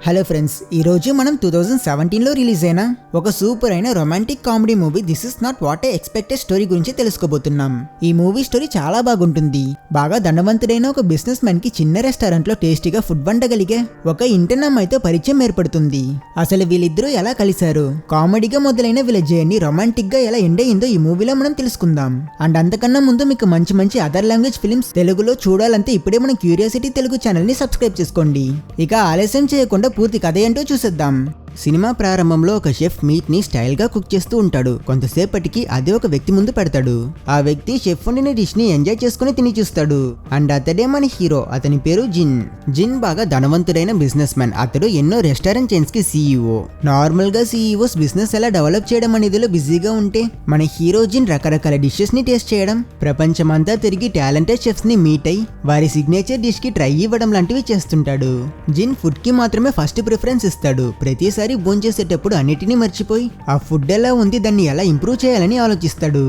Hello friends, ఈరోజు మనం 2017లో release అయిన ఒక సూపర్ అయిన romantic comedy movie this is not what I expected story గురించి తెలుసుకోబోతున్నాం. ఈ మూవీ స్టోరీ చాలా బాగుంటుంది. బాగా ధనవంతుడైన ఒక బిజినెస్ మ్యాన్ కి చిన్న రెస్టారెంట్ లో టేస్టీగా ఫుడ్ వండగలిగే ఒక ఇంటర్న్ అమ్మాయితో పరిచయం ఏర్పడుతుంది. అసలు వీళ్ళిద్దరూ ఎలా కలిశారు, కామెడీగా మొదలైన వీళ్ళ జర్నీ రొమాంటిక్ గా ఎలా ఎండ్ అయిందో ఈ మూవీలో మనం తెలుసుకుందాం. అండ్ అంతకన్నా ముందు మీకు మంచి మంచి అదర్ లాంగ్వేజ్ ఫిల్మ్స్ తెలుగులో చూడాలంటే ఇప్పుడే మన క్యూరియాసిటీ తెలుగు ఛానల్ ని సబ్స్క్రైబ్ చేసుకోండి. ఇక ఆలస్యం చేయకుండా పూర్తి కథ ఏంటో చూసేద్దాం. సినిమా ప్రారంభంలో ఒక షెఫ్ మీట్ ని స్టైల్ గా కుక్ చేస్తూ ఉంటాడు. కొంతసేపటికి అదే ఒక వ్యక్తి ముందు పెడతాడు. ఆ వ్యక్తి షెఫ్ వండిన డిష్ ని ఎంజాయ్ చేసుకుని తిని చూస్తాడు. అండ్ అతడే మన హీరో. అతని పేరు జిన్. జిన్ బాగా ధనవంతుడైన బిజినెస్ మ్యాన్. అతడు ఎన్నో రెస్టారెంట్ చైన్స్ కి సీఈఓ. నార్మల్ గా సీఈఓస్ బిజినెస్ ఎలా డెవలప్ చేయడం అనేదిలో బిజీగా ఉంటే, మన హీరో జిన్ రకరకాల డిషెస్ ని టేస్ట్ చేయడం, ప్రపంచమంతా తిరిగి టాలెంటెడ్ షెఫ్స్ ని మీట్ అయి వారి సిగ్నేచర్ డిష్ కి ట్రై ఇవ్వడం లాంటివి చేస్తుంటాడు. జిన్ ఫుడ్ కి మాత్రమే ఫస్ట్ ప్రిఫరెన్స్ ఇస్తాడు. ప్రతిసారి భోంచేసేటప్పుడు అన్నిటినీ మర్చిపోయి ఆ ఫుడ్ ఎలా ఉంది, దాన్ని ఎలా ఇంప్రూవ్ చేయాలని ఆలోచిస్తాడు.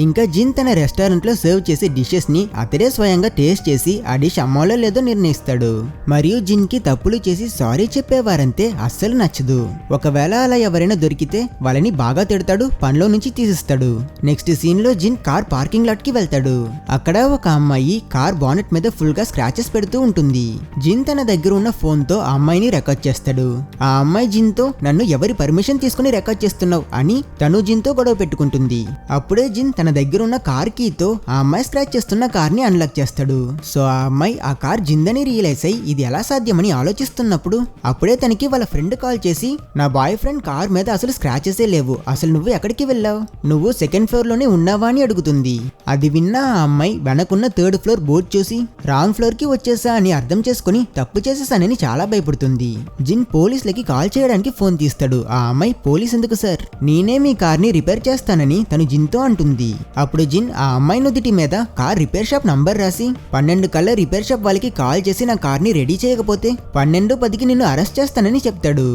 ఇంకా జిన్ తన రెస్టారెంట్ లో సర్వ్ చేసే డిషెస్ ని అతడే స్వయంగా టేస్ట్ చేసి ఆ డిష్ అమ్మాలో లేదో నిర్ణయిస్తాడు. మరియు జిన్ కి తప్పులు చేసి సారీ చెప్పేవారంతే అస్సలు నచ్చదు. ఒకవేళ అలా ఎవరైనా దొరికితే వాళ్ళని బాగా తిడతాడు, పనిలో నుంచి తీసిస్తాడు. నెక్స్ట్ సీన్ లో జిన్ కార్ పార్కింగ్ లాట్ కి వెళ్తాడు. అక్కడ ఒక అమ్మాయి కార్ బానెట్ మీద ఫుల్ గా స్క్రాచెస్ పెడుతూ ఉంటుంది. జిన్ తన దగ్గర ఉన్న ఫోన్ తో ఆ అమ్మాయిని రికార్డ్ చేస్తాడు. ఆ అమ్మాయి జిన్ తో నన్ను ఎవరి పర్మిషన్ తీసుకుని రికార్డ్ చేస్తున్నావు అని తను జిన్ తో గొడవ పెట్టుకుంటుంది. అప్పుడే జిన్ తన దగ్గర ఉన్న కార్ కీ తో ఆ అమ్మాయి స్క్రాచ్ చేస్తున్న కార్ ని అన్లాక్ చేస్తాడు. సో ఆ అమ్మాయి ఆ కార్ జిందని రియలైజ్ అయ్యి ఇది ఎలా సాధ్యమని ఆలోచిస్తున్నప్పుడు అప్పుడే తనకి వాళ్ళ ఫ్రెండ్ కాల్ చేసి, నా బాయ్ ఫ్రెండ్ కార్ మీద అసలు స్క్రాచెసే లేవు, అసలు నువ్వు ఎక్కడికి వెళ్ళావు, నువ్వు సెకండ్ ఫ్లోర్ లోనే ఉన్నావా అని అడుగుతుంది. అది విన్న ఆ అమ్మాయి వెనకున్న థర్డ్ ఫ్లోర్ బోర్డు చూసి రాంగ్ ఫ్లోర్ కి వచ్చేసా అని అర్థం చేసుకుని తప్పు చేసేసానని చాలా భయపడుతుంది. జిన్ పోలీసులకి కాల్ చేయడానికి ఫోన్ తీస్తాడు. ఆ అమ్మాయి, పోలీస్ ఎందుకు సార్, నేనే మీ కార్ ని రిపేర్ చేస్తానని తను జిన్ తో అంటుంది. అప్పుడు జిన్ ఆ అమ్మాయి నుదిటి మీద కార్ రిపేర్ షాప్ నంబర్ రాసి 12 కల్లా రిపేర్ షాప్ వాళ్ళకి కాల్ చేసి నా కార్ ని రెడీ చేయకపోతే 12:10కి నిన్ను అరెస్ట్ చేస్తానని చెప్తాడు.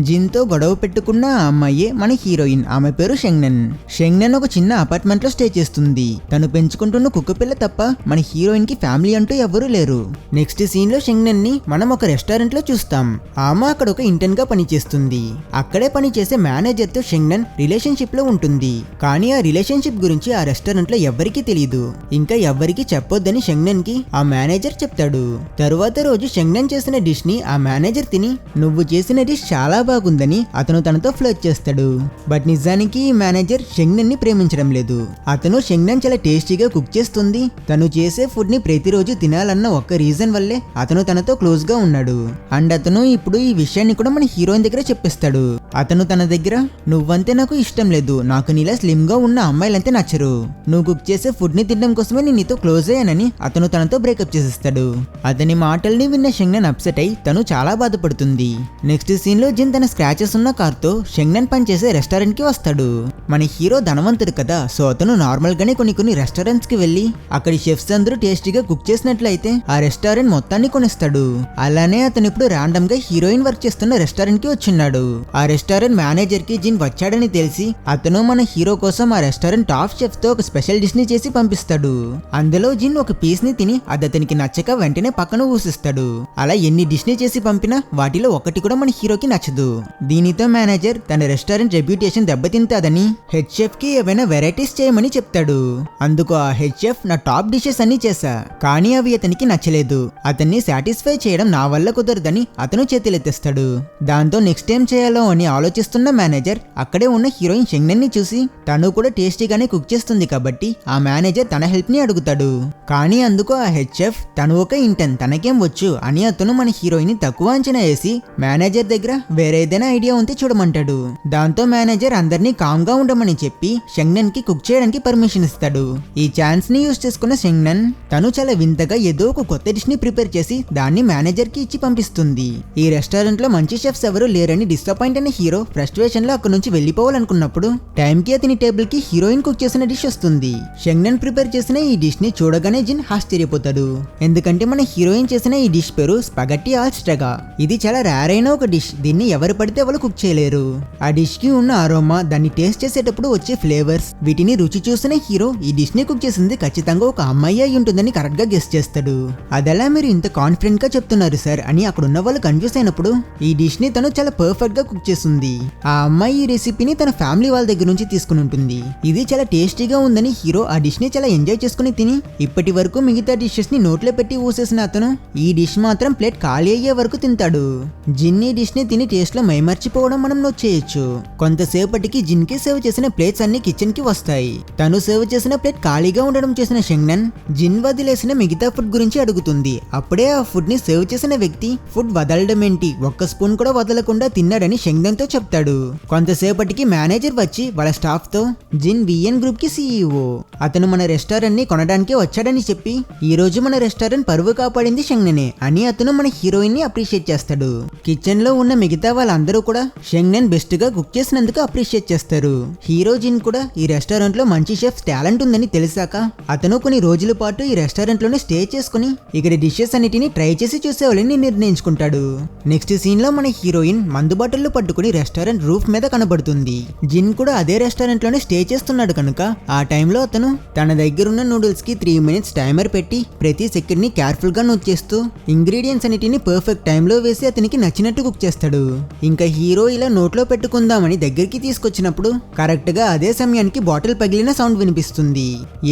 జిన్ తో గొడవ పెట్టుకున్న ఆ అమ్మాయే మన హీరోయిన్. ఆమె పేరు షెంగ్నన్. షెంగ్నన్ ఒక చిన్న అపార్ట్మెంట్ లో స్టే చేస్తుంది. తను పెంచుకుంటున్న కుక్క పిల్ల తప్ప మన హీరోయిన్ కి ఫ్యామిలీ అంటూ ఎవరూ లేరు. నెక్స్ట్ సీన్ లో షెంగ్నన్ ని మనం ఒక రెస్టారెంట్ లో చూస్తాం. ఆమె అక్కడ ఒక ఇంటర్న్ గా పనిచేస్తుంది. అక్కడే పనిచేసే మేనేజర్ తో షెంగ్నన్ రిలేషన్షిప్ లో ఉంటుంది. కానీ ఆ రిలేషన్షిప్ గురించి ఆ రెస్టారెంట్ లో ఎవ్వరికీ తెలియదు. ఇంకా ఎవ్వరికీ చెప్పొద్దని షెంగ్నన్ కి ఆ మేనేజర్ చెప్తాడు. తరువాత రోజు షెంగ్నన్ చేసిన డిష్ ని ఆ మేనేజర్ తిని, నువ్వు చేసిన డిష్ చాలా బాగుందని అతను తనతో ఫ్లర్ట్ చేస్తాడు. బట్ నిజానికి ఈ మేనేజర్ షెంగ్నన్ ని ప్రేమించడం లేదు. అతను షెంగ్నన్ చాలా టేస్టీగా కుక్ చేస్తుంది, తను చేసే ఫుడ్ ని ప్రతిరోజు తినాలన్న ఒక్క రీజన్ వల్లే అతను తనతో క్లోజ్ గా ఉన్నాడు. అండ్ అతను ఇప్పుడు ఈ విషయాన్ని కూడా మన హీరోయిన్ దగ్గర చెప్పేస్తాడు. అతను తన దగ్గర, నువ్వంతే నాకు ఇష్టం లేదు, నాకు నీలా స్లిమ్ గా ఉన్న అమ్మాయిలంతే నచ్చరు, నువ్వు కుక్ చేసే ఫుడ్ ని తినడం కోసమే నేను నీతో క్లోజ్ అయ్యానని అతను తనతో బ్రేకప్ చేసేస్తాడు. అతని మాటల్ని విన్న షెంగ్నన్ అప్సెట్ అయి తను చాలా బాధపడుతుంది. నెక్స్ట్ సీన్ లో జిన్ తన స్క్రాచెస్ ఉన్న కార్ తో షెంగ్నన్ పనిచేసే రెస్టారెంట్ కి వస్తాడు. మన హీరో ధనవంతుడు కదా, సో అతను నార్మల్ గానే కొన్ని రెస్టారెంట్స్ కి వెళ్లి అక్కడి షెఫ్స్ అందరూ టేస్టీగా కుక్ చేసినట్లయితే ఆ రెస్టారెంట్ మొత్తాన్ని కొనిస్తాడు. అలానే అతను ఇప్పుడు రాండమ్ గా హీరోయిన్ వర్క్ చేస్తున్న రెస్టారెంట్ కి వచ్చిన్నాడు. ఆ రెస్టారెంట్ మేనేజర్ కి జిన్ వచ్చాడని తెలిసి అతను మన హీరో కోసం ఆ రెస్టారెంట్ టాప్ షెఫ్ తో ఒక స్పెషల్ డిష్ ని చేసి పంపిస్తాడు. అందులో జిన్ ఒక పీస్ ని తిని అది అతనికి నచ్చక వెంటనే పక్కన ఊసిస్తాడు. అలా ఎన్ని డిష్ ని చేసి పంపినా వాటిలో ఒకటి కూడా మన హీరోకి నచ్చదు. దీనితో మేనేజర్ తన రెస్టారెంట్ రెప్యుటేషన్ దెబ్బతింటాదని హెడ్ షెఫ్ కి ఏవైనా వెరైటీస్ చేయమని చెప్తాడు. అందుకు ఆ హెడ్ షెఫ్, నా టాప్ డిషెస్ అన్ని చేశా కానీ అవి అతనికి నచ్చలేదు, అతన్ని సాటిస్ఫై చేయడం నా వల్ల కుదరదని అతను చేతులెత్తేస్తాడు. దాంతో నెక్స్ట్ ఏం చేయాలో అని ఆలోచిస్తున్న మేనేజర్ అక్కడే ఉన్న హీరోయిన్ షెంగ్నన్ ని చూసి తను కూడా టేస్టీగానే కుక్ చేస్తుంది కాబట్టి ఆ మేనేజర్ తన హెల్ప్ ని అడుగుతాడు. కానీ అందుకు ఆ హెడ్ షెఫ్, తను ఒక ఇంటర్న్, తనకేం వచ్చు అని అతను మన హీరోయిన్ ని తక్కువ అంచనా వేసి మేనేజర్ దగ్గర వేరే ఏదైనా ఐడియా ఉంటే చూడమంటాడు. దాంతో మేనేజర్ అందరినీ కామ్ గా ఉండమని చెప్పి షెంగ్నన్ కి కుక్ చేయడానికి పర్మిషన్ ఇస్తాడు. ఈ ఛాన్స్ ని యూజ్ చేసుకున్న షెంగ్నన్ తను చాలా వింతగా ఏదో ఒక కొత్త డిష్ ని ప్రిపేర్ చేసి దాన్ని మేనేజర్ కి ఇచ్చి పంపిస్తుంది. ఈ రెస్టారెంట్ లో మంచి షెఫ్స్ ఎవరు లేరని కానీ డిసప్పాయింట్ అయిన హీరో ఫ్రస్ట్రేషన్ లో అక్కడ నుంచి వెళ్ళిపోవాలనుకున్నప్పుడు టైంకి అతని టేబుల్ కి హీరోయిన్ కుక్ చేసిన డిష్ వస్తుంది. షెంగ్నన్ ప్రిపేర్ చేసిన ఈ డిష్ ని చూడగానే జిన్ ఆశ్చర్యపోతాడు. ఎందుకంటే మన హీరోయిన్ చేసిన ఈ డిష్ పేరు స్పగట్టి ఆల్స్ట్రగా. ఇది చాలా రేర్ అయిన ఒక డిష్. దీన్ని ఎవరు పడితే వాళ్ళు కుక్ చేయలేరు. ఆ డిష్ కి ఉన్న అరోమా, దాన్ని టేస్ట్ చేసేటప్పుడు వచ్చే ఫ్లేవర్స్, వీటిని రుచి చూసిన హీరో ఈ డిష్ ని కుక్ చేసింది ఖచ్చితంగా ఒక అమ్మాయి అయి ఉంటుందని కరెక్ట్ గా గెస్ చేస్తాడు. అదెలా మీరు ఇంత కాన్ఫిడెంట్ గా చెప్తున్నారు సార్ అని అక్కడ ఉన్న వాళ్ళు కన్ఫ్యూజ్ అయినప్పుడు ఈ డిష్ ని తను చాలా పర్ఫెక్ట్ గా కుక్ చేస్తుంది. ఆ అమ్మాయి ఈ రెసిపీని తన ఫ్యామిలీ వాళ్ళ దగ్గర నుంచి తీసుకుని ఉంటుంది. ఇది చాలా టేస్టీగా ఉందని హీరో ఆ డిష్ ని చాలా ఎంజాయ్ చేసుకుని తిని ఇప్పటి వరకు మిగతా డిషెస్ ని నోట్లో పెట్టి ఊసేసిన అతను ఈ డిష్ మాత్రం ప్లేట్ ఖాళీ అయ్యే వరకు తింటాడు. జిన్ ఈ డిష్ ని తిని టేస్ట్ లో మైమర్చిపోవడం మనం నోట్ చేయొచ్చు. కొంతసేపటికి జిన్ కి సేవ్ చేసిన ప్లేట్స్ అన్ని కిచెన్ కి వస్తాయి. తను సేవ్ చేసిన ప్లేట్ ఖాళీగా ఉండడం చేసిన షెంగ్నన్ జిన్ వదిలేసిన మిగతా ఫుడ్ గురించి అడుగుతుంది. అప్పుడే ఆ ఫుడ్ ని సేవ్ చేసిన వ్యక్తి ఫుడ్ వదలడం ఏంటి, ఒక్క స్పూన్ కూడా వదలకుండా తిన్నాడని షెంగ్నన్ తో చెప్తాడు. కొంతసేపటికి మేనేజర్ వచ్చి వాళ్ళ స్టాఫ్ తో జిన్ విఎన్ గ్రూప్ కి CEO. అతను మన రెస్టారెంట్ ని కొనడానికి వచ్చాడని చెప్పి ఈ రోజు మన రెస్టారెంట్ పరువు కాపాడింది షెంగ్ననే అని అతను మన హీరోయిన్ ని అప్రిషియేట్ చేస్తాడు. కిచెన్ లో ఉన్న మిగతా వాళ్ళందరూ కూడా షెంగ్నన్ బెస్ట్ గా కుక్ చేసినందుకు అప్రిషియేట్ చేస్తారు. హీరో జిన్ కూడా ఈ రెస్టారెంట్ లో మంచి షెఫ్ టాలెంట్ ఉందని తెలిసాక అతను కొన్ని రోజుల పాటు ఈ రెస్టారెంట్ లోనే స్టే చేసుకుని ఇక్కడ డిషెస్ అన్నిటిని ట్రై చేసి చూసేవాళ్ళని నిర్ణయించుకుంటాడు. నెక్స్ట్ సీన్ లో మన హీరోయిన్ మందు బాటిల్లు పట్టుకుని రెస్టారెంట్ రూఫ్ మీద కనబడుతుంది. జిన్ కూడా అదే రెస్టారెంట్ లోనే స్టే చేస్తున్నాడు కనుక ఆ టైంలో అతను తన దగ్గరున్న నూడిల్స్ కి 3 minutes టైమర్ పెట్టి ప్రతి సెకండ్ ని కేర్ఫుల్ గా నోట్ చేస్తూ ఇంగ్రీడియంట్స్ అన్నిటిని పర్ఫెక్ట్ టైంలో వేసి అతనికి నచ్చినట్టు కుక్ చేస్తాడు. ఇంకా హీరో ఇలా నోట్లో పెట్టుకుందామని దగ్గరికి తీసుకొచ్చినప్పుడు కరెక్ట్ గా అదే సమయానికి బాటిల్ పగిలిన సౌండ్ వినిపిస్తుంది.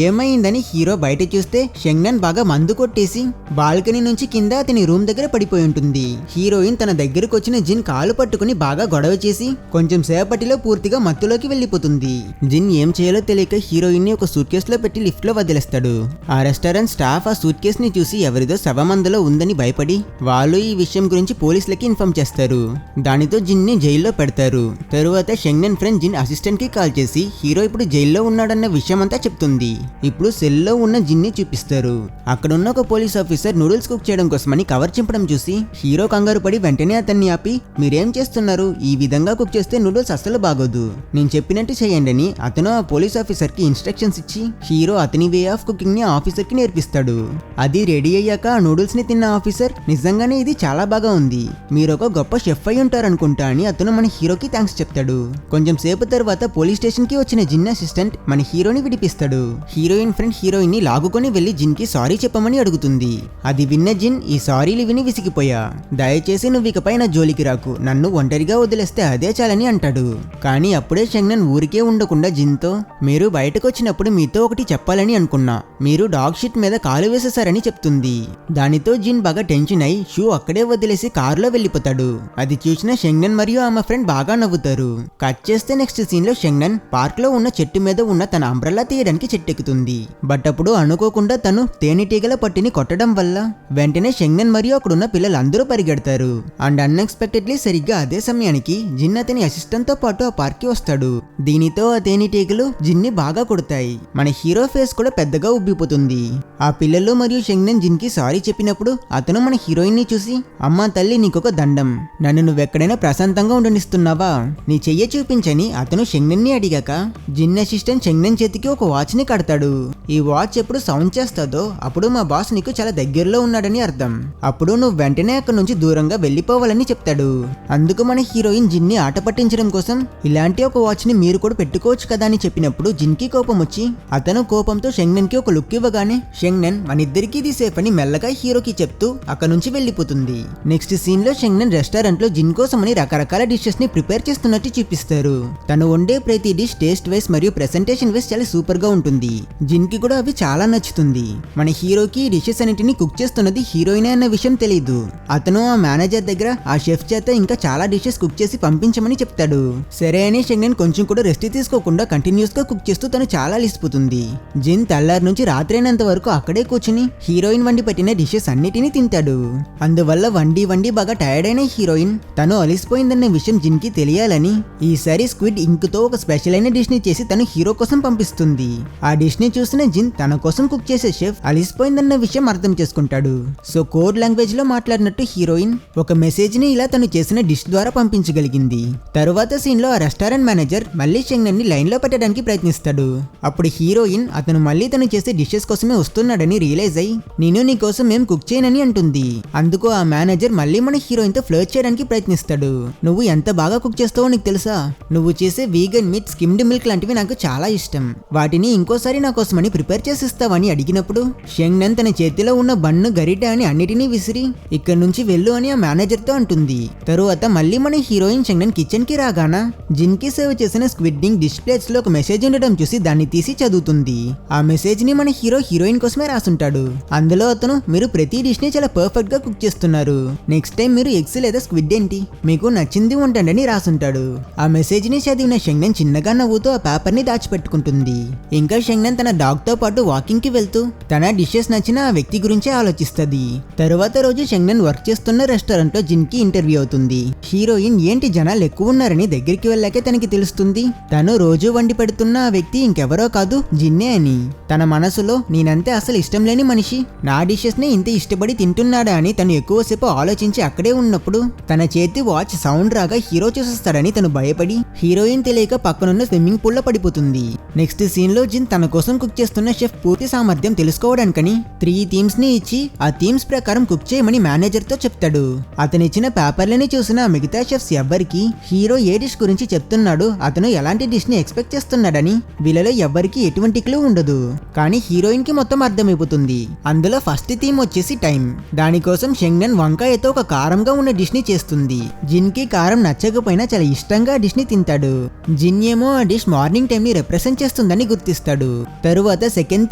ఏమైందని హీరో బయట చూస్తే షెంగ్నన్ బాగా మందు కొట్టేసి బాల్కనీ నుంచి కింద అతని రూమ్ దగ్గర పడిపోయి ఉంటుంది. హీరోయిన్ తన దగ్గరకు వచ్చిన జిన్ కాలు పట్టుకుని బాగా గొడవ చేసి కొంచెం సేపటిలో పూర్తిగా మత్తులోకి వెళ్లిపోతుంది. జిన్ ఏం చేయాలో తెలియక హీరోయిన్ ని ఒక సూట్ కేస్ లో పెట్టి లిఫ్ట్ లో వదిలేస్తాడు. ఆ రెస్టారెంట్ స్టాఫ్ ఆ సూట్ కేస్ ని చూసి ఎవరిదో శవం అందులో ఉందని భయపడి వాళ్ళు ఈ విషయం గురించి పోలీసులకి ఇన్ఫార్మ్ చేస్తారు. దానితో జిన్ ని జైల్లో పెడతారు. తరువాత షెంగ్నన్ ఫ్రెండ్ జిన్ అసిస్టెంట్ కి కాల్ చేసి హీరో ఇప్పుడు జైల్లో ఉన్నాడన్న విషయం అంతా చెప్తుంది. ఇప్పుడు సెల్ లో ఉన్న జిన్ ని చూపిస్తారు. అక్కడున్న ఒక పోలీస్ ఆఫీసర్ నూడిల్స్ కుక్ చేయడం కోసమని కవర్ చింపడం చూసి హీరో కంగారు పడి వెంటనే అతన్ని ఆపి మీరేం చేస్తున్నారు, ఈ విధంగా కుక్ చేస్తే నూడిల్స్ అస్సలు బాగోదు, నేను చెప్పినట్టు చేయండి అని అతను ఆ పోలీస్ ఆఫీసర్ కి ఇన్స్ట్రక్షన్స్ ఇచ్చి హీరో అతని వే ఆఫ్ కుకింగ్ ని ఆఫీసర్ కి నేర్పిస్తాడు. అది రెడీ అయ్యాక ఆ నూడిల్స్ ని తిన్న ఆఫీసర్ నిజంగానే ఇది చాలా బాగా ఉంది, మీరు ఒక గొప్ప షెఫ్ అయి ఉంటారనుకుంటా అని అతను మన హీరోకి థ్యాంక్స్ చెప్తాడు. కొంచెం సేపు తర్వాత పోలీస్ స్టేషన్ కి వచ్చిన జిన్ అసిస్టెంట్ మన హీరోని విడిపిస్తాడు. హీరోయిన్ ఫ్రెండ్ హీరోయిన్ ని లాగుకొని వెళ్లి జిన్ కి సారీ చెప్పమని అడుగుతుంది. అది విన్న జిన్ ఈ సారీలు విని విసిగిపోయా, దయచేసి నువ్వు ఇకపై నా జోలికి రాకు, నన్ను ఒంటరిగా వదిలేస్తే అదే చాలని అంటాడు. కానీ అప్పుడే షెంగ్నన్ ఊరికే ఉండకుండా జిన్ తో మీరు బయటకు వచ్చినప్పుడు మీతో ఒకటి చెప్పాలని అనుకున్నా, మీరు డాగ్ షీట్ మీద కాలు వేసేసారని చెప్తుంది. దానితో జిన్ బాగా టెన్షన్ అయి షూ అక్కడే వదిలేసి కారులో వెళ్లిపోతాడు. అది చూసిన షెంగ్నన్ మరియు ఆమె ఫ్రెండ్ బాగా నవ్వుతారు. కట్ చేస్తే నెక్స్ట్ సీన్ లో షెంగ్నన్ పార్క్ లో ఉన్న చెట్టు మీద ఉన్న తన అంబ్రెల్లా తీయడానికి చెట్టెక్కుతుంది. బట్ అప్పుడు అనుకోకుండా తను తేనెటీగల పట్టిని కొట్టడం వల్ల వెంటనే షెంగ్నన్ మరియు అక్కడున్న పిల్లలందరూ పరిగెడతారు. అండ్ అన్ఎక్స్పెక్టెడ్లీ సరిగ్గా అదే సమయానికి జిన్ అతని అసిస్టెంట్ తో పాటు ఆ పార్క్ కి వస్తాడు. దీనితో ఆ తేనెటీగలు జిన్ ని బాగా కొడతాయి. మన హీరో ఫేస్ కూడా పెద్దగా ఉబ్బిపోతుంది. ఆ పిల్లలు మరియు షెంగ్నన్ జిన్ కి సారీ చెప్పినప్పుడు అతను మన హీరోయిన్ ని చూసి అమ్మా తల్లి నీకొక దండం, నన్ను నువ్వెక్కడైనా ప్రశాంతంగా ఉండనిస్తున్నావా, నీ చెయ్యి చూపించని అతను షెంగ్నన్ ని అడిగాక జిన్ అసిస్టెంట్ షెంగ్నన్ చేతికి ఒక వాచ్ ని కడతాడు. ఈ వాచ్ ఎప్పుడు సౌండ్ చేస్తాదో అప్పుడు మా బాస్ నీకు చాలా దగ్గరలో ఉన్నాడని అర్థం, అప్పుడు నువ్వు వెంటనే అక్కడి నుంచి దూరంగా వెళ్లిపోవాలని చెప్తాడు. అందుకు మన హీరోయిన్ జిన్ ని ఆట పట్టించడం కోసం ఇలాంటి ఒక వాచ్ ని మీరు కూడా పెట్టుకోవచ్చు కదా అని చెప్పినప్పుడు జిన్ కి కోపం వచ్చి అతను కోపంతో షెంగ్నన్ కి ఒక లుక్ ఇవ్వగానే షెంగ్నన్ మన ఇద్దరికి ఇది సేఫ్ అని మెల్లగా హీరోకి చెప్తూ అక్కడ నుంచి వెళ్లిపోతుంది. నెక్స్ట్ సీన్ లో షెంగ్నన్ రెస్టారెంట్ లో జిన్ కోసమని రకరకాల డిషెస్ ని ప్రిపేర్ చేస్తున్నట్టు చూపిస్తారు. తను వండే ప్రతి డిష్ టేస్ట్ వైస్ మరియు ప్రెసెంటేషన్ వైస్ చాలా సూపర్ గా ఉంటుంది. జిన్ కి కూడా అవి చాలా నచ్చుతుంది. మన హీరోకి ఈ డిషెస్ అన్నిటిని కుక్ చేస్తున్నది హీరోయిన్ అన్న విషయం తెలియదు. అతను ఆ మేనేజర్ దగ్గర ఆ షెఫ్ చేత ఇంకా చాలా డిషెస్ కుక్ చేసి పంపించమని చెప్తాడు. సరే అని షెంగ్నన్ కొంచెం కూడా రెస్ట్ తీసుకోకుండా కంటిన్యూస్ గా కుక్ చేస్తూ తను చాలా అలిసిపోతుంది. జిన్ తెల్లారి నుంచి రాత్రి అయినంత వరకు అక్కడే కూర్చుని హీరోయిన్ వండి పెట్టిన డిషెస్ అన్నిటినీ తింటాడు. అందువల్ల వండి బాగా టైర్డ్ అయిన హీరోయిన్ తను అలిసిపోయిందన్న విషయం జిన్ కి తెలియాలని ఈసారి స్క్విడ్ ఇంక్ తో ఒక స్పెషల్ అయిన డిష్ ని చేసి తను హీరో కోసం పంపిస్తుంది. ఆ డిష్ ని చూసిన జిన్ తన కోసం కుక్ చేసే షెఫ్ అలిసిపోయిందన్న విషయం అర్థం చేసుకుంటాడు. సో కోడ్ లాంగ్వేజ్ లో మాట్లాడినట్టు హీరోయిన్ ఒక మెసేజ్ ని ఇలా తను చేసిన డిష్ డిష్ ద్వారా పంపించగలిగింది. తరువాత సీన్ లో ఆ రెస్టారెంట్ మేనేజర్ మళ్ళీ షెంగ్నన్ ని లైన్ లో పెట్టడానికి ప్రయత్నిస్తాడు. అప్పుడు హీరోయిన్ అతను మళ్ళీ తను చేసే డిషెస్ కోసమే వస్తున్నాడని రియలైజ్ అయ్యి నేను నీ కోసం ఏం కుక్ చేయనని అంటుంది. అందుకు ఆ మేనేజర్ మళ్ళీ మన హీరోయిన్ తో ఫ్లర్ట్ చేయడానికి ప్రయత్నిస్తాడు. నువ్వు ఎంత బాగా కుక్ చేస్తావో నీకు తెలుసా, నువ్వు చేసే వీగన్ మీట్, స్కిమ్డ్ మిల్క్ లాంటివి నాకు చాలా ఇష్టం, వాటిని ఇంకోసారి నా కోసమని ప్రిపేర్ చేసి ఇస్తావని అడిగినప్పుడు షెంగ్నన్ తన చేతిలో ఉన్న బన్ను, గరిట అని అన్నిటినీ విసిరి ఇక్కడి నుంచి వెళ్ళు అని ఆ మేనేజర్ తో అంటుంది. తరువాత మళ్ళీ మన హీరోయిన్ షెంగ్నన్ కిచెన్ కి రాగాన జిన్ కి సర్వ్ చేసిన స్క్విడ్డింగ్ డిష్ ప్లేట్స్ లో ఒక మెసేజ్ ఉండడం చూసి దాన్ని తీసి చదువుతుంది. ఆ మెసేజ్ ని మన హీరోయిన్ కోసమే రాసుంటాడు. అందులో అతను మీరు ప్రతి డిష్ ని చాలా పర్ఫెక్ట్ గా కుక్ చేస్తున్నారు, నెక్స్ట్ టైం మీరు ఎగ్స్ లేదా స్క్విడ్ ఏంటి, మీకు నచ్చింది వంటండి అని రాసుంటాడు. ఆ మెసేజ్ ని చదివిన షెంగ్నన్ చిన్నగా నవ్వుతూ ఆ పేపర్ ని దాచిపెట్టుకుంటుంది. ఇంకా షెంగ్నన్ తన డాగ్ తో పాటు వాకింగ్ కి వెళ్తూ తన డిషెస్ నచ్చిన ఆ వ్యక్తి గురించి ఆలోచిస్తుంది. తరువాత రోజు షెంగ్నన్ వర్క్ చేస్తున్న రెస్టారెంట్ లో జిన్ కి ఇంటర్వ్యూ అవుతుంది. హీరోయిన్ ఏంటి జనాలు ఎక్కువ ఉన్నారని దగ్గరికి వెళ్ళాకే తనకి తెలుస్తుంది తను రోజు వండి పెడుతున్న ఆ వ్యక్తి ఇంకెవరో కాదు, జిన్నే అని. తన మనసులో నేనంతే అసలు ఇష్టం లేని మనిషి నా డిషెస్ ని ఇంత ఇష్టపడి తింటున్నాడా అని తను ఎక్కువసేపు ఆలోచించి అక్కడే ఉన్నప్పుడు తన చేతి వాచ్ సౌండ్ రాగా హీరో చూసేస్తాడని తను భయపడి హీరోయిన్ తెలియక పక్కనున్న స్విమ్మింగ్ పూల్ లో పడిపోతుంది. నెక్స్ట్ సీన్ లో జిన్ తన కోసం కుక్ చేస్తున్న షెఫ్ పూర్తి సామర్థ్యం తెలుసుకోవడానికని 3 థీమ్స్ ని ఇచ్చి ఆ థీమ్స్ ప్రకారం కుక్ చేయమని మేనేజర్ తో చెప్తాడు. అతను ఇచ్చిన పేపర్లని చూసిన మిగతా షెఫ్స్ ఎవ్వరికి హీరో ఏ డిష్ గురించి చెప్తున్నాడు, అతను ఎలాంటి డిష్ ని ఎక్స్పెక్ట్ చేస్తున్నాడని వీళ్ళలో ఎవ్వరికి ఎటువంటి క్లూ ఉండదు. కానీ హీరోయిన్ కి మొత్తం అర్థమైపోతుంది. అందులో ఫస్ట్ థీమ్ వచ్చేసి టైం. దానికోసం షెంగ్నన్ వంకాయతో ఒక కారంగా ఉన్న డిష్ ని చేస్తుంది. జిన్ కి కారం నచ్చకపోయినా చాలా ఇష్టంగా డిష్ ని తింటాడు. జిన్ ఏమో ఆ డిష్ మార్నింగ్ టైం ని రిప్రజెంట్ చేస్తుందని గుర్తిస్తాడు. తరువాత సెకండ్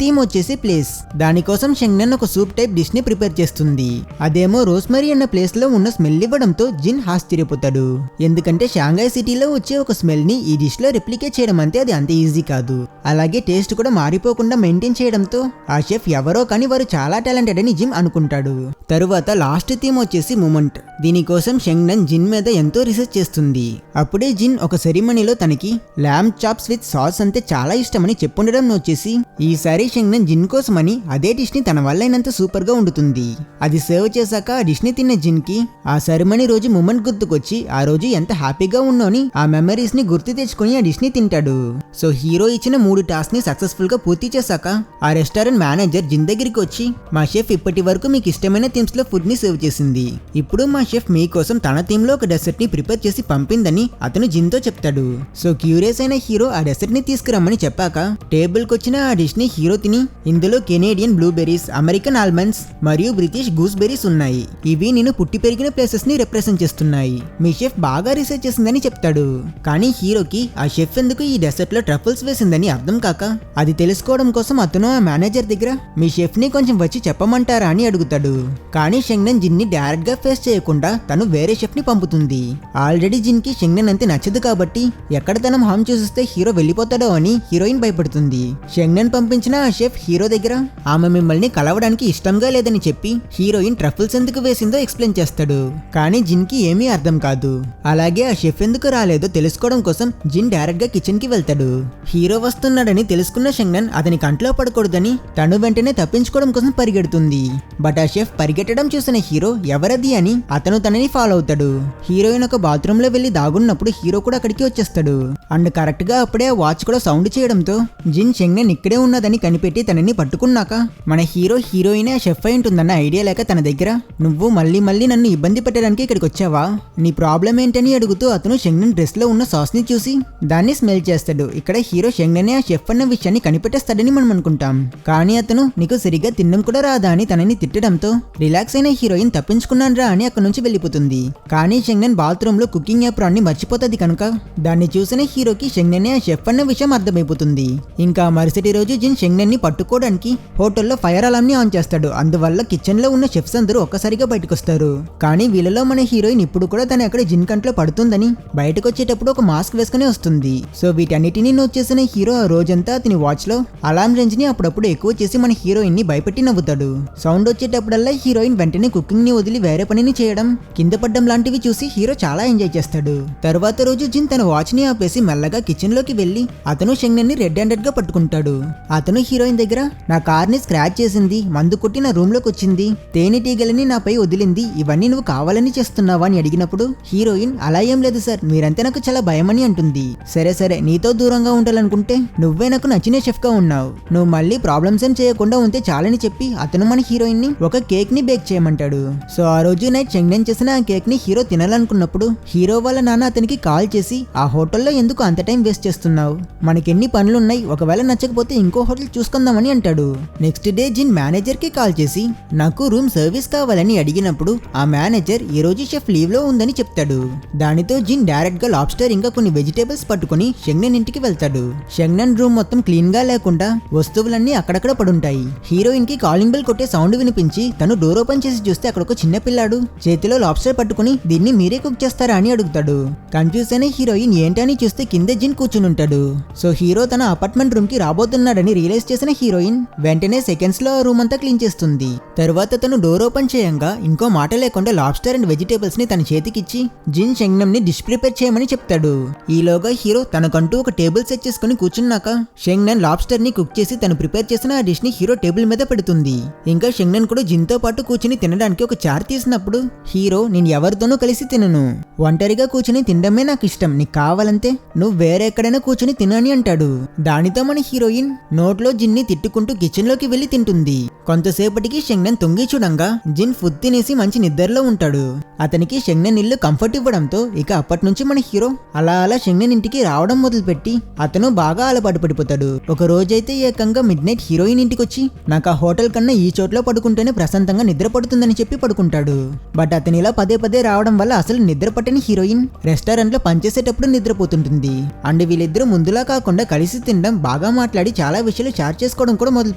థీమ్ వచ్చేసి ప్లేస్. దానికోసం షెంగ్నన్ ఒక సూప్ టైప్ డిష్ ని ప్రిపేర్ చేస్తుంది. అదేమో రోస్మరీ అన్న ప్లేస్ లో ఉన్న స్మెల్ ఇవ్వడంతో జిన్ ఆశ్చర్యపోతాడు. ఎందుకంటే షాంఘై సిటీలో వచ్చే ఒక స్మెల్ ని ఈ డిష్ లో రెప్లికేట్ చేయడం అంటే అది అంత ఈజీ కాదు. అలాగే టేస్ట్ కూడా మారిపోకుండా మెయింటైన్ చేయడంతో ఆ షెఫ్ ఎవరో కానీ వారు చాలా టాలెంటెడ్ అని జిన్ అనుకుంటాడు. తరువాత లాస్ట్ థీమ్ వచ్చేసి మూమెంట్. దీనికోసం షెంగ్నన్ జిన్ మీద ఎంతో రీసెర్చ్ చేస్తుంది. అప్పుడే జిన్ ఒక సెరిమనీలో తనకి ల్యామ్ చాప్స్ విత్ సాస్ అంటే చాలా ఇష్టమని చెప్పుండడం నోచేసి ఈసారి షెంగ్నన్ జిన్ కోసమని అదే డిష్ ని తన వల్లైనంత సూపర్ గా వండుతుంది. అది సర్వ్ చేశాక ఆ డిష్ ని తిన్న జిన్ కి ఆ సెరిమనీ రోజు మూమెంట్ గుర్తుకొచ్చి ఆ రోజు ఎంత హ్యాపీగా ఉన్నోని ఆ మెమరీస్ ని గుర్తు తెచ్చుకొని ఆ డిష్ ని తింటాడు. సో హీరో ఇచ్చిన 3 టాస్క్ ని సక్సెస్ఫుల్ గా పూర్తి చేశాక ఆ రెస్టారెంట్ మేనేజర్ జిన్ దగ్గరికి వచ్చి మా షెఫ్ ఇప్పటి వరకు మీకు ఇష్టమైన థీమ్స్ లో ఫుడ్ ని సర్వ్ చేసింది, ఇప్పుడు మా షెఫ్ మీకోసం తన థీమ్ లో ఒక డెసర్ట్ ని ప్రిపేర్ చేసి పంపిందని అతను జిన్ తో చెప్తాడు. సో క్యూరియస్ అయిన హీరో ఆ డెసర్ట్ ని తీసుకురమ్మని చెప్పాక టేబుల్ కొచ్చిన ఆ డిష్ ని హీరో తిని ఇందులో కెనేడియన్ బ్లూబెర్రీస్, అమెరికన్ ఆల్మండ్స్ మరియు బ్రిటిష్ గూస్ బెర్రీస్ ఉన్నాయి. ఇవి నేను పుట్టి పెరిగిన ప్లేసెస్ ని రిప్రజెంట్ చేస్తున్నాయి. మీ షెఫ్ బాగా రీసెర్చ్ చేసిందని చెప్తాడు. కానీ హీరోకి ఆ షెఫ్ ఎందుకు ఈ డెసర్ట్ లో ట్రఫుల్స్ వేసిందని అర్థం కాక అది తెలుసుకోవడం కోసం అతను ఆ మేనేజర్ దగ్గర మీ షెఫ్ ని కొంచెం వచ్చి చెప్పమంటారా అని అడుగుతాడు. కానీ షెంగ్నన్ జిన్ ని డైరెక్ట్ గా ఫేస్ చేయకుండా తను వేరే షెఫ్ ని పంపుతుంది. ఆల్రెడీ జిన్ కి షెంగ్నన్ అంతే నచ్చదు కాబట్టి ఎక్కడ తనం హామ్ చూసిస్తే హీరో వెళ్ళిపోతాడో అని హీరోయిన్ భయపడుతుంది. షెంగ్నన్ పంపించిన ఆ షెఫ్ హీరో దగ్గర ఆమె మిమ్మల్ని కలవడానికి ఇష్టంగా లేదని చెప్పి హీరోయిన్ ట్రఫుల్స్ ఎందుకు వేసిందో ఎక్స్ప్లెయిన్ చేస్తాడు. కానీ జిన్ కి ఏమీ అర్థం కాదు. అలాగే ఆ షెఫ్ ఎందుకు రాలేదో తెలుసుకోవడం కోసం జిన్ డైరెక్ట్ గా కిచెన్ కి వెళ్తాడు. హీరో వస్తున్నాడని తెలుసుకున్న షెంగ్నన్ అతని కంట్లో పడకూడదని తను వెంటనే తప్పించుకోవడం కోసం పరిగెడుతుంది. బట్ ఆ షెఫ్ పరిగెట్టడం చూసిన హీరో ఎవరది అని అతను తనని ఫాలో అవుతాడు. హీరోయిన్ ఒక బాత్రూమ్ లో వెళ్లి దాగున్నప్పుడు హీరో కూడా అక్కడికి వచ్చేస్తాడు. అండ్ కరెక్ట్ గా అప్పుడే ఆ వాచ్ కూడా సౌండ్ చేయడంతో జిన్ షెంగ్నన్ ఇక్కడే ఉన్నదని కనిపెట్టి తనని పట్టుకున్నాక మన హీరోయినే ఆ షెఫ్ అయి ఉంటుందన్న ఐడియా లేక తన దగ్గర నువ్వు మళ్ళీ నన్ను ఇబ్బంది పెట్టడానికి ఇక్కడికి వచ్చావా, నీ ప్రాబ్లం ఏంటని అడుగుతూ అతను షెంగ్నన్ డ్రెస్ లో ఉన్న సాస్ ని చూసి దాన్ని స్మెల్ చేస్తాడు. ఇక్కడ హీరో షెంగ్ననే ఆ షెఫ్ అన్న విషయాన్ని కనిపెట్టేస్తాడని మనం అనుకుంటాం. కానీ అతను నీకు సరిగ్గా తినడం కూడా రాదా అని తనని తిట్టడంతో రిలాక్స్ అయిన హీరోయిన్ తప్పించుకున్నాను రా అని అక్కడి నుంచి వెళ్ళిపోతుంది. కానీ షెంగ్నన్ బాత్రూమ్ లో కుకింగ్ యాప్రాన్ ని మర్చిపోతుంది కనుక దాన్ని చూసిన హీరోకి షెంగ్ననే ఆ షెఫ్ అన్న విషయం అర్థమైపోతుంది. ఇంకా మరుసటి రోజు జిన్ షెంగ్నన్ ని పట్టుకోవడానికి హోటల్లో ఫైర్ అలారం ని ఆన్ చేస్తాడు. అందువల్ల కిచెన్ లో ఉన్న షెఫ్స్ అందరూ ఒక్కసారిగా బయటకు వస్తారు. కానీ వీళ్ళలో మన హీరోయిన్ ఇప్పుడు కూడా తను అక్కడ జిన్ కంట్లో పడుతుందని బయటకు వచ్చేటప్పుడు ఒక మాస్క్ వేసుకుని వస్తుంది. సో వీటన్నిటిని నోట్ చేసిన హీరో ఆ రోజంతా అతని వాచ్ లో అలారం రేంజ్ ని అప్పుడప్పుడు ఎక్కువ చేసి మన హీరోయిన్ ని భయపెట్టి నవ్వుతాడు. సౌండ్ వచ్చేటప్పుడల్లా హీరోయిన్ వెంటనే కుకింగ్ ని వదిలి వేరే పనిని చేయడం, కింద పడ్డం లాంటివి చూసి హీరో చాలా ఎంజాయ్ చేస్తాడు. తర్వాత రోజు జిన్ తన వాచ్ ని ఆపేసి మెల్లగా కిచెన్ లోకి వెళ్లి అతను షెంగ్నెన్ ని రెడ్ హ్యాండెడ్ గా పట్టుకుంటాడు. అతను హీరోయిన్ దగ్గర నా కార్ ని స్క్రాచ్ చేసింది, మందు కొట్టి నా రూమ్ లోకి వచ్చింది, తేనెటీగలని నాపై వదిలింది, ఇవన్నీ నువ్వు కావాలని చేస్తున్నావా అని అడిగినప్పుడు హీరోయిన్ అలా ఏం లేదు సార్, మీరంతే నాకు చాలా భయమని అంటుంది. సరే సరే, నీతో దూరంగా ఉండాలనుకుంటే నువ్వే నాకు నచ్చిన షెఫ్ గా ఉన్నావు, నువ్వు మళ్ళీ ప్రాబ్లమ్స్ ఏం చేయకుండా ఉంటే చాలని చెప్పి అతను మన హీరోయిన్ ని ఒక కేక్ ని బేక్ చేయమంటాడు. సో ఆ రోజు నైట్ షెంగ్నెన్ చేసిన ఆ కేక్ ని హీరో తినాలనుకున్నప్పుడు హీరో వాళ్ళ నాన్న అతనికి కాల్ చేసి ఆ హోటల్లో ఎందుకు అంత టైం వేస్ట్ చేస్తున్నావు, మనకెన్ని పనులున్నాయి, ఒకవేళ నచ్చకపోతే ఇంకో హోటల్ చూసుకుందామని అంటాడు. నెక్స్ట్ డే జిన్ మేనేజర్ కి కాల్ చేసి నాకు రూమ్ సర్వీస్ కావాలని అడిగినప్పుడు ఆ మేనేజర్ ఈ రోజు షెఫ్ లీవ్ లో ఉందని చెప్తాడు. దానితో జిన్ డైరెక్ట్ గా లాబ్స్టర్ ఇంకా కొన్ని వెజిటేబుల్స్ పట్టుకుని షెంగ్నెన్ ఇంటికి వెళ్తాడు. షెంగ్నెన్ రూమ్ మొత్తం క్లీన్ గా లేకుండా వస్తువులన్నీ అక్కడక్కడ పడుంటాయి. హీరోయిన్ కి కాలింగ్ బెల్ కొట్టే సౌండ్ వినిపించి తను డోర్ ఓపెన్ చేసి చూస్తే అక్కడ ఒక చిన్న పిల్లాడు చేతిలో లాబ్స్టర్ పట్టుకుని దీన్ని మీరే కుక్ చేస్తారా అని అడుగుతాడు. కన్ఫ్యూజ్ అయిన హీరోయిన్ ఏంటని చూస్తే కింద జిన్ కూర్చుని ఉంటాడు. సో హీరో తన అపార్ట్మెంట్ రూమ్ కి రాబోతున్నాడని రియలైజ్ చేసిన హీరోయిన్ వెంటనే సెకండ్స్ లో రూమ్ అంతా క్లీన్ చేస్తుంది. తరువాత తను డోర్ ఓపెన్ చేయంగా ఇంకో మాట లేకుండా లాబ్స్టర్ అండ్ వెజిటేబుల్స్ ని తన చేతికిచ్చి జిన్ షెంగ్నెన్ ని డిష్ ప్రిపేర్ చేయమని చెప్తాడు. ఈలోగా హీరో తనకంటూ ఒక టేబుల్ సెట్ చేసుకుని కూర్చున్నాక షెంగ్నెన్ లాబ్స్టర్ ని కుక్ చేసి తను ప్రిపేర్ చేసిన ఆ డిష్ ని హీరో టేబుల్ మీద పెడుతుంది. ఇంకా షెంగ్నెన్ కూడా జిన్ తో పాటు కూర్చుని తినడానికి ఒక చార్ తీసినప్పుడు హీరో నేను ఎవరితోనూ కలిసి తినను, ఒంటరిగా కూర్చుని తినడమే నాకు ఇష్టం, నీకు కావాలంటే నువ్వు వేరే ఎక్కడైనా కూర్చుని తినని అంటాడు. దానితో మన హీరోయిన్ నోట్లో జిన్ ని తిట్టుకుంటూ కిచెన్ లోకి వెళ్లి తింటుంది. కొంతసేపటికి షెంగ్నెన్ తొంగి చూడంగా జిన్ ఫుడ్ తినేసి మంచి నిద్రలో ఉంటాడు. అతనికి షెంగ్నెన్ ఇల్లు కంఫర్ట్ ఇవ్వడంతో ఇక అప్పటి నుంచి మన హీరో అలా అలా షెంగ్నెన్ ఇంటికి రావడం మొదలుపెట్టి అతను బాగా అలవాటు పడిపోతాడు. ఒక రోజైతే ఏకంగా మిడ్ నైట్ హీరోయిన్ ఇంటికి వచ్చి నాకు ఆ హోటల్ కన్నా ఈ చోట్లో పడుకుంటేనే ప్రశాంతంగా నిద్ర పడుతుందని చెప్పి పడుకుంటాడు. బట్ అతను ఇలా పదే పదే రావడం వల్ల అసలు నిద్ర పట్టని హీరోయిన్ రెస్టారెంట్ లో పనిచేసేటప్పుడు నిద్రపోతుంటుంది. అండ్ వీళ్ళిద్దరూ ముందులా కాకుండా కలిసి తినడం, బాగా మాట్లాడి చాలా విషయాలు షేర్ చేసుకోవడం కూడా మొదలు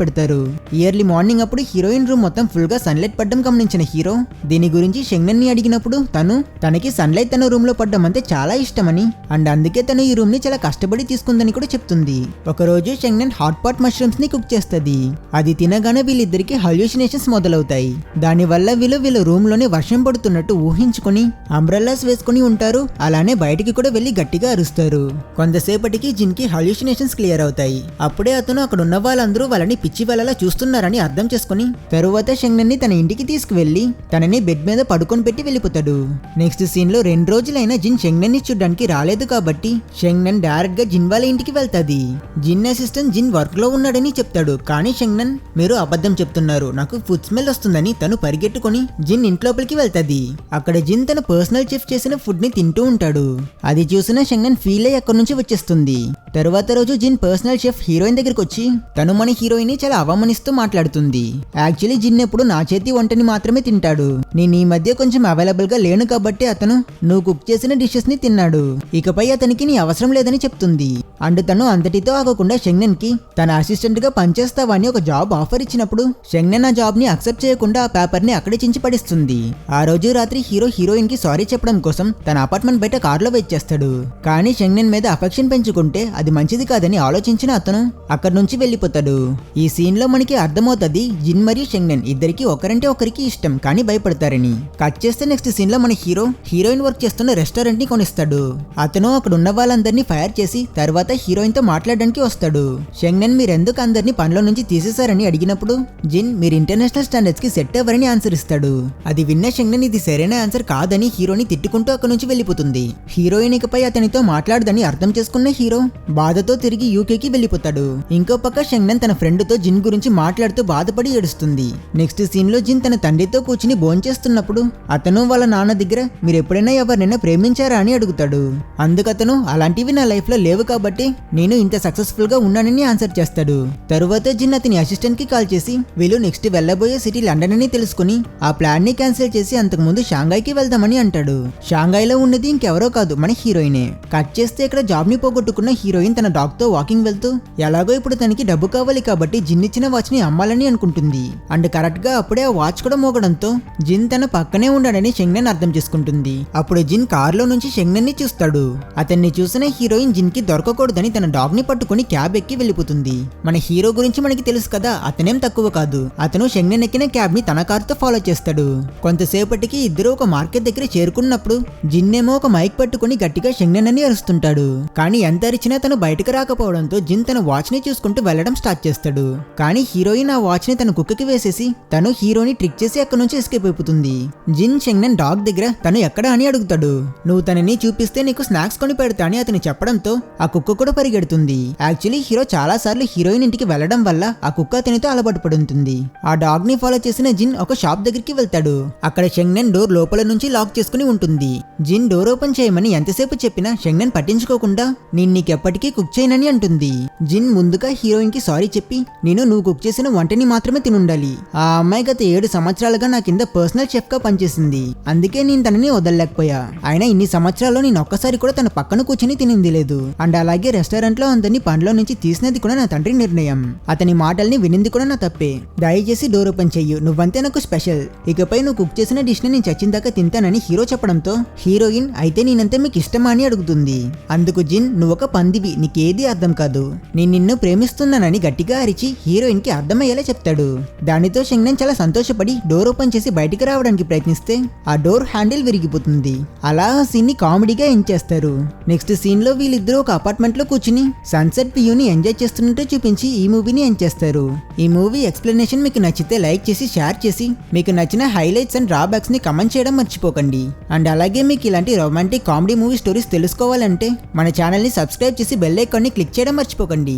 పెడతారు. ఇయర్లీ మార్నింగ్ అప్పుడు హీరోయిన్ రూమ్ మొత్తం ఫుల్ గా సన్లైట్ పడ్డం గమనించిన హీరో దీని గురించి షెంగ్నెన్ ని అడిగినప్పుడు తనకి సన్లైట్ తన రూమ్ లో పడ్డం అంటే చాలా ఇష్టమని అండ్ అందుకే తను ఈ రూమ్ ని చాలా కష్టపడి తీసుకుందని కూడా చెప్తుంది. ఒక రోజు షెంగ్నెన్ హాట్ పాట్ మష్రూమ్స్ ని కుక్ చేస్తుంది. అది తినగానే వీళ్ళిద్దరికి హల్యూసినేషన్స్ మొదలవుతాయి. దానివల్ల వీళ్ళ రూమ్ లోనే వర్షం పడుతున్నట్టు ఊహించుకుని అంబ్రెల్లాస్ వేసుకుని ఉంటారు. అలానే బయటికి కూడా వెళ్లి గట్టిగా అరుస్తారు. కొంతసేపటికి జిన్ కి హల్యూసినేషన్స్ క్లియర్ అవుతాయి. అప్పుడే అతను అక్కడ ఉన్న వాళ్ళందరూ వాళ్ళని పిచ్చి వాళ్ళలా చూస్తున్నారని అర్థం చేసుకుని తరువాత షెంగ్నెన్ ని తన ఇంటికి తీసుకువెళ్లి తనని బెడ్ మీద పడుకొని పెట్టి వెళ్ళిపోతాడు. నెక్స్ట్ సీన్ లో 2 రోజులైనా జిన్ షెంగ్నెన్ ని చూడడానికి రాలేదు కాబట్టి షెంగ్నెన్ డైరెక్ట్ గా జిన్ వాళ్ళ ఇంటికి వెళ్తాది. జిన్ అసిస్టెంట్ జిన్ వర్క్ లో ఉన్నాడని చెప్తాడు. కానీ షెంగ్నెన్ మీరు అబద్ధం చెప్తున్నారు, నాకు ఫుడ్ స్మెల్ వస్తుందని తను పరిగెట్టుకుని జిన్ ఇంట్లోపలికి వెళ్తాది. అక్కడ జిన్ తన పర్సనల్ చెఫ్ చేసిన ఫుడ్ ని తింటూ ఉంటాడు. అది చూసిన షెంగ్నెన్ ఫీల్ అయ్యి అక్కడి నుంచి వచ్చేస్తుంది. తరువాత రోజు జిన్ పర్సనల్ చెఫ్ హీరోయిన్ దగ్గరికి వచ్చి తను మన హీరోయిన్ ని చాలా అవమానిస్తూ మాట్లాడుతుంది. యాక్చువల్లీ జిన్ ఎప్పుడు నా చేతి వంటని మాత్రమే తింటాడు, నేను ఈ మధ్య కొంచెం అవైలబుల్ గా లేను కాబట్టి అతను నువ్వు కుక్ చేసిన డిషెస్ ని తిన్నాడు, ఇకపై అతనికి నీ అవసరం లేదని చెప్తుంది. అండ్ తను అంతటితో ఆగకుండా షెంగ్నెన్ కి తన అసిస్టెంట్ గా పనిచేస్తావని ఒక జాబ్ ఆఫర్ ఇచ్చినప్పుడు షెంగ్నెన్ ఆ జాబ్ ని అక్సెప్ట్ చేయకుండా ఆ పేపర్ ని అక్కడే చించి పడిస్తుంది. ఆ రోజు రాత్రి హీరో హీరోయిన్ కి సారీ చెప్పడం కోసం తన అపార్ట్మెంట్ బయట కార్లో వెయిట్ చేస్తాడు. కానీ షెంగ్నెన్ మీద అఫెక్షన్ పెంచుకుంటే అది మంచిది కాదని ఆలోచించిన అతను అక్కడి నుంచి వెళ్లిపోతాడు. ఈ సీన్ లో మనకి అర్థమవుతుంది జిన్ మరియు షెంగ్నెన్ ఇద్దరికి ఒకరంటే ఒకరికి ఇష్టం కానీ భయపడతారని. కట్ చేస్తే నెక్స్ట్ సీన్ లో మన హీరో హీరోయిన్ వర్క్ చేస్తున్న రెస్టారెంట్ ని కొనిస్తాడు. అతను అక్కడ ఉన్న వాళ్ళందరినీ ఫైర్ చేసి తర్వాత హీరోయిన్ తో మాట్లాడడానికి వస్తాడు. షెంగ్నెన్ మీరెందుకు అందరినీ పనిలో నుంచి తీసేశారని అడిగినప్పుడు జిన్ మీరు ఇంటర్నేషనల్ స్టాండర్డ్స్ కి సెట్ అవ్వరని ఆన్సర్ ఇస్తాడు. అది విన్న షెంగ్నెన్ ఇది సరైన ఆన్సర్ కాదని హీరోని తిట్టుకుంటూ అక్కడి నుంచి వెళ్లిపోతుంది. హీరోయిన్ ఇకపై అతనితో మాట్లాడదని అర్థం చేసుకున్న హీరో బాధతో తిరిగి యూకేకి వెళ్లిపోతాడు. ఇంకో పక్క షెంగ్నెన్ తన ఫ్రెండ్ తో జిన్ గురించి మాట్లాడుతూ బాధపడి ఏడుస్తుంది. నెక్స్ట్ సీన్ లో జిన్ తన తండ్రితో కూర్చుని భోంచేస్తున్నప్పుడు అతను వాళ్ళ నాన్న దగ్గర మీరు ఎప్పుడైనా ఎవరినైనా ప్రేమించారా అని అడుగుతాడు. అందుకతను అలాంటివి నా లైఫ్ లో లేవు కాబట్టి నేను ఇంత సక్సెస్ఫుల్ గా ఉన్నానని ఆన్సర్ చేస్తాడు. తరువాత జిన్ అతని అసిస్టెంట్ కి కాల్ చేసి వీళ్ళు నెక్స్ట్ వెళ్లబోయే సిటీ లండన్ అని తెలుసుకుని ఆ ప్లాన్ ని క్యాన్సిల్ చేసి అంతకు ముందు షాంఘైకి వెళ్దామని అంటాడు. షాంఘైలో ఉన్నది ఇంకెవరో కాదు మన హీరోయినే. కట్ చేస్తే ఇక్కడ జాబ్ ని పోగొట్టుకున్న హీరోయిన్ హీరోయిన్ తన డాగ్ తో వాకింగ్ వెళ్తూ ఎలాగో ఇప్పుడు తనకి డబ్బు కావాలి కాబట్టి జిన్ ఇచ్చిన వాచ్ ని అమ్మాలని అనుకుంటుంది. అండ్ కరెక్ట్ గా అప్పుడే ఆ వాచ్ కూడా మోగడంతో జిన్ తన పక్కనే ఉన్నాడని షెంగ్నెన్ అర్థం చేసుకుంటుంది. అప్పుడు జిన్ కారులో నుంచి షెంగ్నెన్ ని చూస్తాడు. అతన్ని చూసిన హీరోయిన్ జిన్ కి దొరకకూడదని తన డాగ్ ని పట్టుకుని క్యాబ్ ఎక్కి వెళ్ళిపోతుంది. మన హీరో గురించి మనకి తెలుసు కదా, అతనేం తక్కువ కాదు. అతను షెంగ్నెన్ ఎక్కిన క్యాబ్ ని తన కారుతో ఫాలో చేస్తాడు. కొంతసేపటికి ఇద్దరు ఒక మార్కెట్ దగ్గర చేరుకున్నప్పుడు జిన్ ఏమో ఒక మైక్ పట్టుకుని గట్టిగా షెంగ్నెన్ అని అరుస్తుంటాడు. కానీ ఎంత అరిచినా తను బయటకు రాకపోవడంతో జిన్ తన వాచ్ ని చూసుకుంటూ వెళ్లడం స్టార్ట్ చేస్తాడు. కానీ హీరోయిన్ ఆ వాచ్ ని తన కుక్కకి వేసేసి తను హీరోని ట్రిక్ చేసి అక్కడ నుంచి ఎస్కేప్ అయిపోతుంది. జిన్ షెంగ్నెన్ డాగ్ దగ్గర తను ఎక్కడ అని అడుగుతాడు. నువ్వు తనని చూపిస్తే నీకు స్నాక్స్ కొని పెడతా అని అతను చెప్పడంతో ఆ కుక్క కూడా పరిగెడుతుంది. యాక్చువల్లీ హీరో చాలా సార్లు హీరోయిన్ ఇంటికి వెళ్లడం వల్ల ఆ కుక్క అతనితో అలవాటు పడుతుంది. ఆ డాగ్ ని ఫాలో చేసిన జిన్ ఒక షాప్ దగ్గరికి వెళ్తాడు. అక్కడ షెంగ్నెన్ డోర్ లోపల నుంచి లాక్ చేసుకుని ఉంటుంది. జిన్ డోర్ ఓపెన్ చేయమని ఎంతసేపు చెప్పినా షెంగ్నెన్ పట్టించుకోకుండా నేను నీకెప్పటికీ కుక్ చేయనని అంటుంది. జిన్ ముందుగా హీరోయిన్ కి సారీ చెప్పి నువ్వు కుక్ చేసిన వంటని మాత్రమే తినుండాలి. ఆ అమ్మాయి గత 7 సంవత్సరాలుగా నా కింద పర్సనల్ చెఫ్ గా పనిచేసింది. అందుకే నేను తనని వదలలేకపోయా. అయినా ఇన్ని సంవత్సరాల్లో నేను ఒక్కసారి కూడా తన పక్కన కూర్చొని తినింది లేదు. అండ్ అలాగే రెస్టారెంట్ లో అందరినీ పనిలో నుంచి తీసినది కూడా నా తండ్రి నిర్ణయం. అతని మాటల్ని వినింది కూడా నా తప్పే. దయచేసి డోర్ ఓపెన్ చెయ్యు, నువ్వంతే నాకు స్పెషల్. ఇకపై నువ్వు కుక్ చేసిన డిష్ ని నేను చచ్చిందాకా తింటానని హీరో చెప్పడంతో హీరోయిన్ అయితే నేనంతే మీకు ఇష్టమా అని అడుగుతుంది. అందుకు జిన్ నువ్వు ఒక పందివి, నీకేది అర్థం కాదు, నేను నిన్ను ప్రేమిస్తున్నానని గట్టిగా అరిచి హీరోయిన్ కి అర్థమయ్యేలా చెప్తాడు. దానితో షెంగ్నెన్ చాలా సంతోషపడి డోర్ ఓపెన్ చేసి బయటికి రావడానికి ప్రయత్నిస్తే ఆ డోర్ హ్యాండిల్ విరిగిపోతుంది. అలా ఆ సీన్ ని కామెడీగా ఎండ్ చేస్తారు. నెక్స్ట్ సీన్ లో వీళ్ళిద్దరూ ఒక అపార్ట్మెంట్ లో కూర్చుని సన్సెట్ వ్యూని ఎంజాయ్ చేస్తున్నట్టు చూపించి ఈ మూవీని ఎండ్ చేస్తారు. ఈ మూవీ ఎక్స్ప్లెనేషన్ మీకు నచ్చితే లైక్ చేసి షేర్ చేసి మీకు నచ్చిన హైలైట్స్ అండ్ డ్రాబ్యాక్స్ ని కమెంట్ చేయడం మర్చిపోకండి. అండ్ అలాగే మీకు ఇలాంటి రొమాంటిక్ కామెడీ మూవీ స్టోరీస్ తెలుసుకోవాలంటే మన ఛానల్ ని సబ్స్క్రైబ్ చేసి బెల్ ఐకాన్ ని క్లిక్ చేయడం మర్చిపోకండి.